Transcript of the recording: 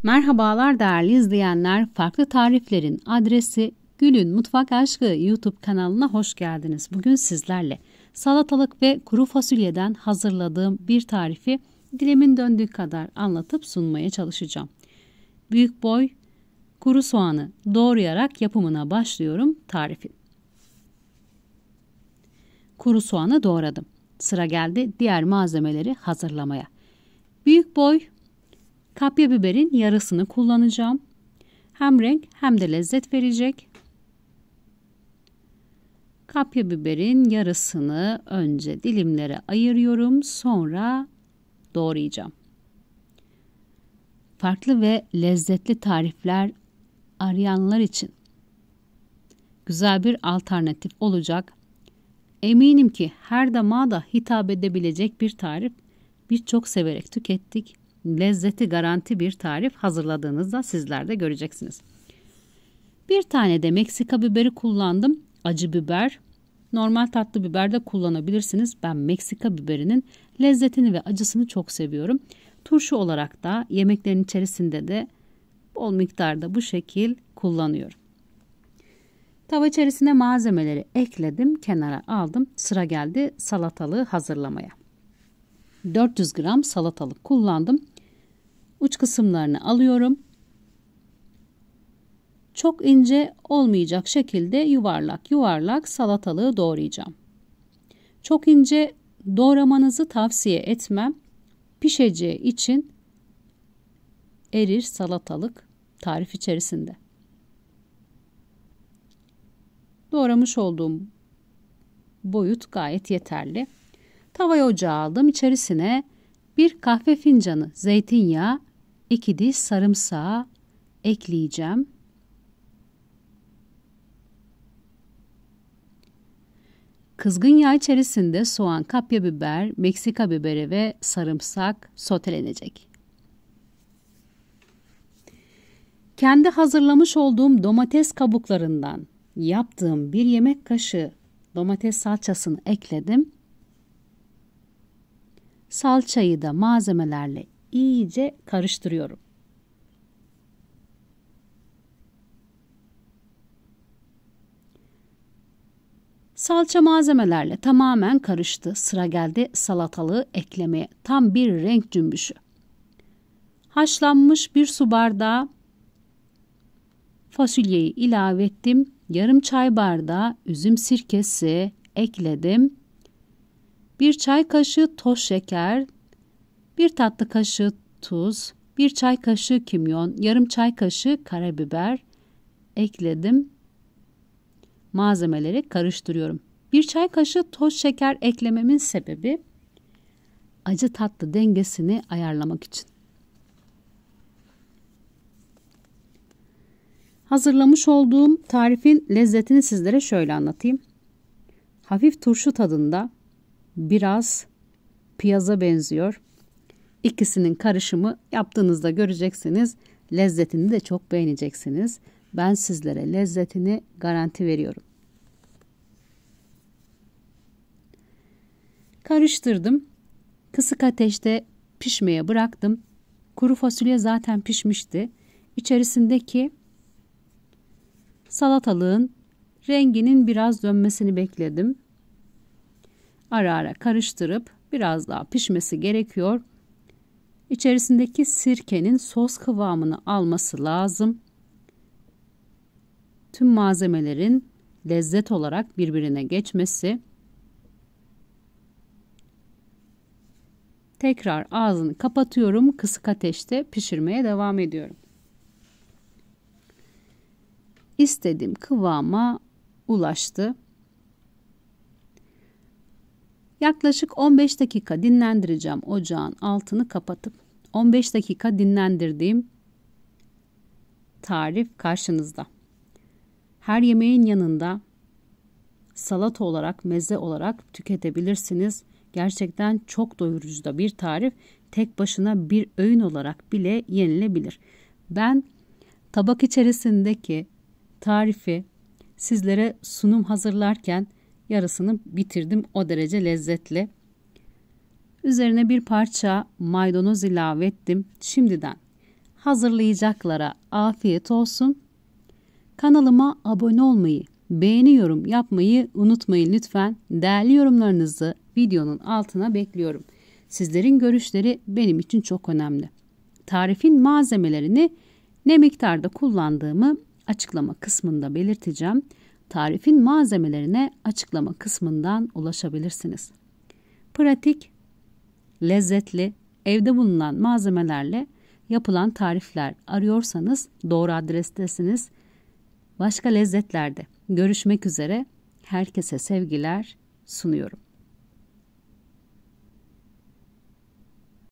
Merhabalar değerli izleyenler. Farklı tariflerin adresi Gül'ün Mutfak Aşkı YouTube kanalına hoş geldiniz. Bugün sizlerle salatalık ve kuru fasulyeden hazırladığım bir tarifi dilimin döndüğü kadar anlatıp sunmaya çalışacağım. Büyük boy kuru soğanı doğrayarak yapımına başlıyorum tarifin. Kuru soğanı doğradım. Sıra geldi diğer malzemeleri hazırlamaya. Büyük boy kapya biberin yarısını kullanacağım. Hem renk hem de lezzet verecek. Kapya biberin yarısını önce dilimlere ayırıyorum. Sonra doğrayacağım. Farklı ve lezzetli tarifler arayanlar için güzel bir alternatif olacak. Eminim ki her damağa da hitap edebilecek bir tarif. Birçok severek tükettik. Lezzeti garanti bir tarif hazırladığınızda sizler de göreceksiniz. Bir tane de Meksika biberi kullandım. Acı biber, normal tatlı biber de kullanabilirsiniz. Ben Meksika biberinin lezzetini ve acısını çok seviyorum. Turşu olarak da yemeklerin içerisinde de bol miktarda bu şekil kullanıyorum. Tava içerisine malzemeleri ekledim, kenara aldım. Sıra geldi salatalığı hazırlamaya. 400 gram salatalık kullandım. Uç kısımlarını alıyorum. Çok ince olmayacak şekilde yuvarlak yuvarlak salatalığı doğrayacağım. Çok ince doğramanızı tavsiye etmem. Pişeceği için erir salatalık tarif içerisinde. Doğramış olduğum boyut gayet yeterli. Tavaya ocağa aldım. İçerisine bir kahve fincanı zeytinyağı, 2 diş sarımsağı ekleyeceğim. Kızgın yağ içerisinde soğan, kapya biber, Meksika biberi ve sarımsak sotelenecek. Kendi hazırlamış olduğum domates kabuklarından yaptığım bir yemek kaşığı domates salçasını ekledim. Salçayı da malzemelerle iyice karıştırıyorum. Salça malzemelerle tamamen karıştı. Sıra geldi salatalığı eklemeye. Tam bir renk cümbüşü. Haşlanmış bir su bardağı fasulyeyi ilave ettim. Yarım çay bardağı üzüm sirkesi ekledim. 1 çay kaşığı toz şeker, 1 tatlı kaşığı tuz, 1 çay kaşığı kimyon, yarım çay kaşığı karabiber ekledim. Malzemeleri karıştırıyorum. 1 çay kaşığı toz şeker eklememin sebebi acı tatlı dengesini ayarlamak için. Hazırlamış olduğum tarifin lezzetini sizlere şöyle anlatayım. Hafif turşu tadında, biraz piyaza benziyor. İkisinin karışımı yaptığınızda göreceksiniz. Lezzetini de çok beğeneceksiniz. Ben sizlere lezzetini garanti veriyorum. Karıştırdım. Kısık ateşte pişmeye bıraktım. Kuru fasulye zaten pişmişti. İçerisindeki salatalığın renginin biraz dönmesini bekledim. Ara ara karıştırıp biraz daha pişmesi gerekiyor. İçerisindeki sirkenin sos kıvamını alması lazım. Tüm malzemelerin lezzet olarak birbirine geçmesi. Tekrar ağzını kapatıyorum. Kısık ateşte pişirmeye devam ediyorum. İstediğim kıvama ulaştı. Yaklaşık 15 dakika dinlendireceğim ocağın altını kapatıp. 15 dakika dinlendirdiğim tarif karşınızda. Her yemeğin yanında salata olarak, meze olarak tüketebilirsiniz. Gerçekten çok doyurucu da bir tarif. Tek başına bir öğün olarak bile yenilebilir. Ben tabak içerisindeki tarifi sizlere sunum hazırlarken yarısını bitirdim. O derece lezzetli. Üzerine bir parça maydanoz ilave ettim. Şimdiden hazırlayacaklara afiyet olsun. Kanalıma abone olmayı, beğeni yorum yapmayı unutmayın lütfen. Değerli yorumlarınızı videonun altına bekliyorum. Sizlerin görüşleri benim için çok önemli. Tarifin malzemelerini ne miktarda kullandığımı açıklama kısmında belirteceğim. Tarifin malzemelerine açıklama kısmından ulaşabilirsiniz. Pratik, lezzetli, evde bulunan malzemelerle yapılan tarifler arıyorsanız doğru adrestesiniz. Başka lezzetlerde görüşmek üzere. Herkese sevgiler sunuyorum.